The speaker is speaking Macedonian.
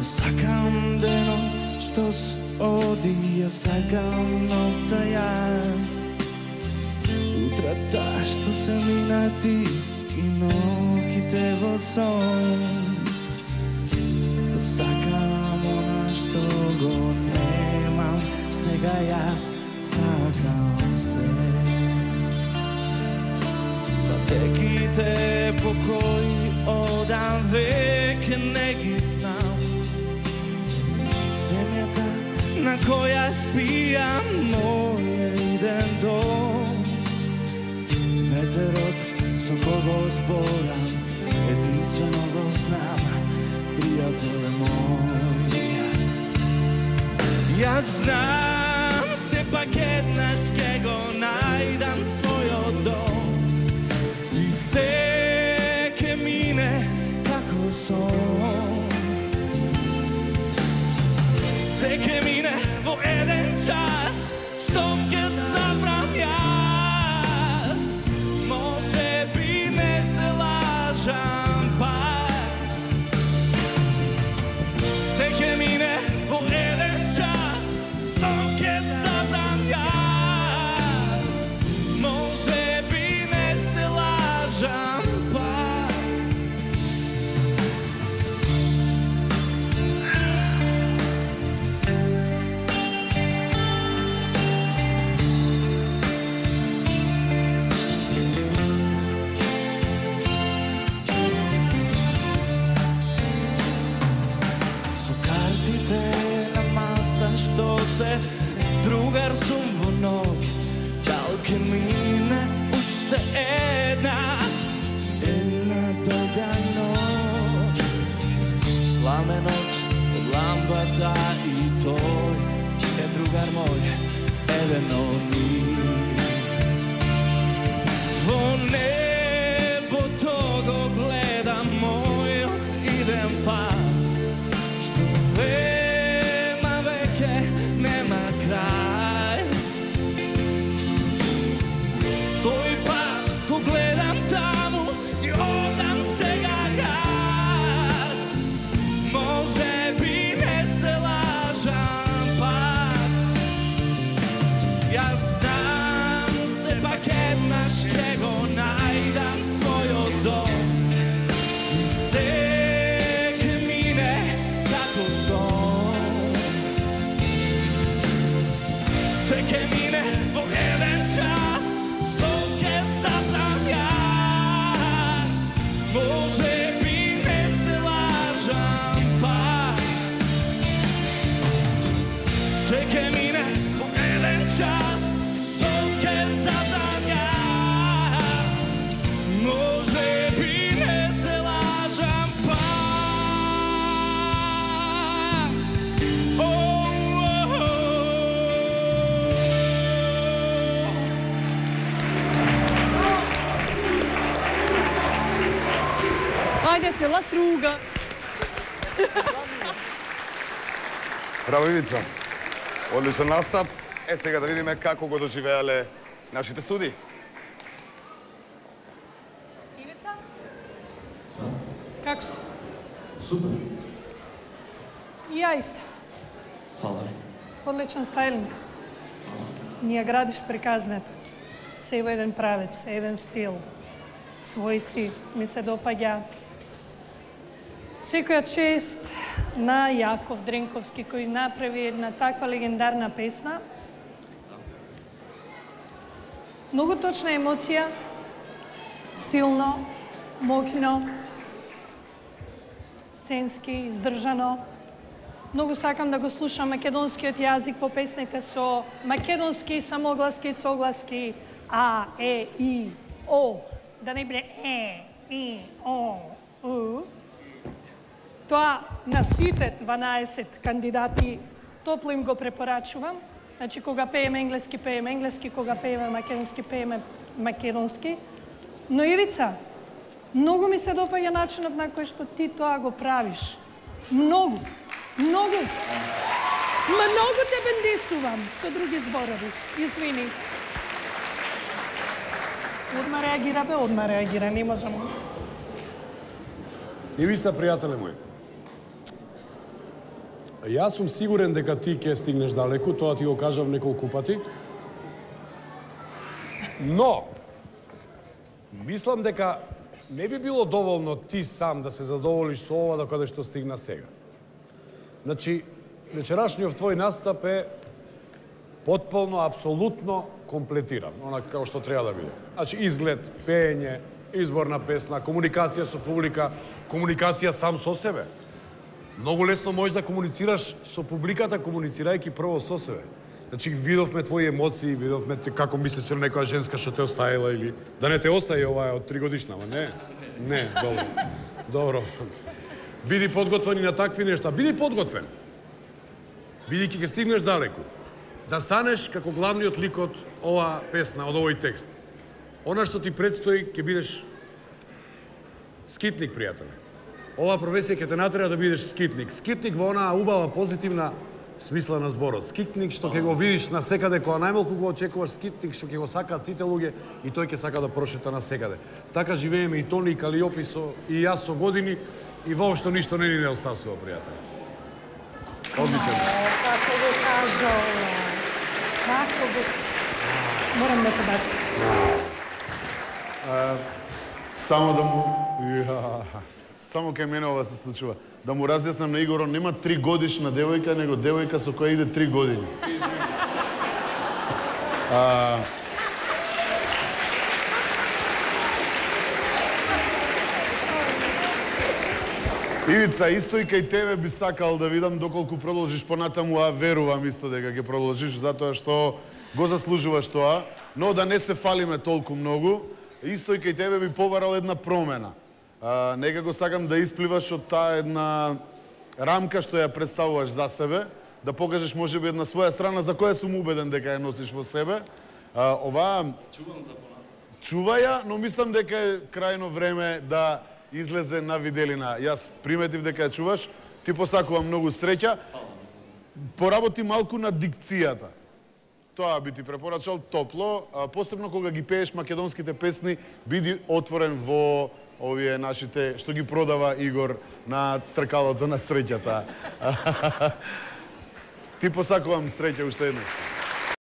Сакам денот што оди, ја сакам ноќта јас. Утрата што се минати и ноќите во сон. Сакам она што го немам, сега јас сакам се. Патеките по кои одам веќе не ги знам. Земјата на која спијам моје иден дом. Ветерот со кого зборам единствено го знам, пријател мој. Јас знам сепак еднаш ке го најдам својот дом и се ке мине како сон. Се ке мине во еден час, што ќе забрам јас. Може би не се лажам пак. Се ке мине во еден час, што ќе забрам јас. Може би не се лажам пак. Што се другар сум во ног, дал ке мине уште една долга ног. Пламенот од лампата и тој е другар мој, еден од нив. Во небото го гледам мојот иден пат, што нема крај. Тој пат го гледам таму и одам сега јас. Може би не се лажам пак. Јас знам сепак еднаш ке го најдам својот дом и се ке мине како сон. Se ке мине во еден час, што ке забрам јас. Може би не се лажам пак. Се ке мине во еден час, што ке забрам јас. Може би не се лажам пак. Ајде, цела струга. Браво, Ивица. Одличен настап. Сега да видиме како го доживеале нашите суди. Ивица? Како си? Супер. И ја исто. Фала ви. Одличен стајлинг. Ние градиш приказната. Се во еден правец, еден стил. Свој си, ми се допаѓа. Секоја чест на Јаков Дренковски, кој направи една таква легендарна песна. Многу точна емоција, силно, моќно, сценски, издржано. Многу сакам да го слушам македонскиот јазик во песните со македонски самогласки, согласки, а, е, и, о. Да не биде и, о, у. Тоа на сите 12 кандидати топло им го препорачувам. Значи, кога пееме енглески, кога пееме македонски. Но, Ивица, многу ми се допаѓа начинот на кој што ти тоа го правиш. Многу. Многу те бендисувам, со други зборови. Извини. Одма реагира, не можам. Ивица, пријателе мој. Јас сум сигурен дека ти ќе стигнеш далеку, тоа ти го кажав неколку пати. Но, мислам дека не би било доволно ти сам да се задоволиш со ова до каде што стигна сега. Значи, вечерашниот твој настап е потполно, апсолутно комплетиран, онака како што треба да биде. Значи, изглед, пеење, избор на песна, комуникација со публика, комуникација сам со себе. Многу лесно можеш да комуницираш со публиката, комуницирајќи прво со себе. Значи, видовме твои емоции, видовме како мислиш на некоја женска што те оставила или да не те остави оваа од 3 годишна, ама не. Не, добро. Добро. Биди подготвен и на такви нешта. Биди подготвен. Бидејќи ќе стигнеш далеку. Да станеш како главниот лик од оваа песна, од овој текст. Она што ти предстои, ќе бидеш скитник, пријателе. Оваа професија ќе те натера да бидеш скитник. Скитник во онаа убава, позитивна смисла на зборот. Скитник што ќе го видиш на секаде, кога најмалку го очекуваш, скитник што ќе го сакаат сите луѓе и тој ќе сака да прошета на секаде. Така живееме и Тони и Калиопи и јас со години и воопшто ништо не ни недостасува, пријатели. Одличен. Како го кажа, како го... Морам да те бацам. Само да му... Само кај мене ова се случува. Да му разјаснам на Игоро, нема 3 годишна девојка, него девојка со која иде 3 години. Ивица, исто и кај тебе би сакал да видам доколку продолжиш понатаму, а верувам исто дека ќе продолжиш, затоа што го заслужуваш тоа, но да не се фалиме толку многу, исто и кај тебе би побарал една промена. Некако сакам да испливаш од таа една рамка што ја представуваш за себе, да покажеш можеби една своја страна за која сум убеден дека ја носиш во себе. Ова чувај ја, но мислам дека е крајно време да излезе на виделина. Јас приметив дека ја чуваш, ти посакувам многу среќа. Поработи малку на дикцијата. Тоа би ти препорачал топло, посебно кога ги пееш македонските песни, биди отворен во овие нашите, што ги продава Игор на тркалото на среќата. Ти посакувам среќа уште еднаш.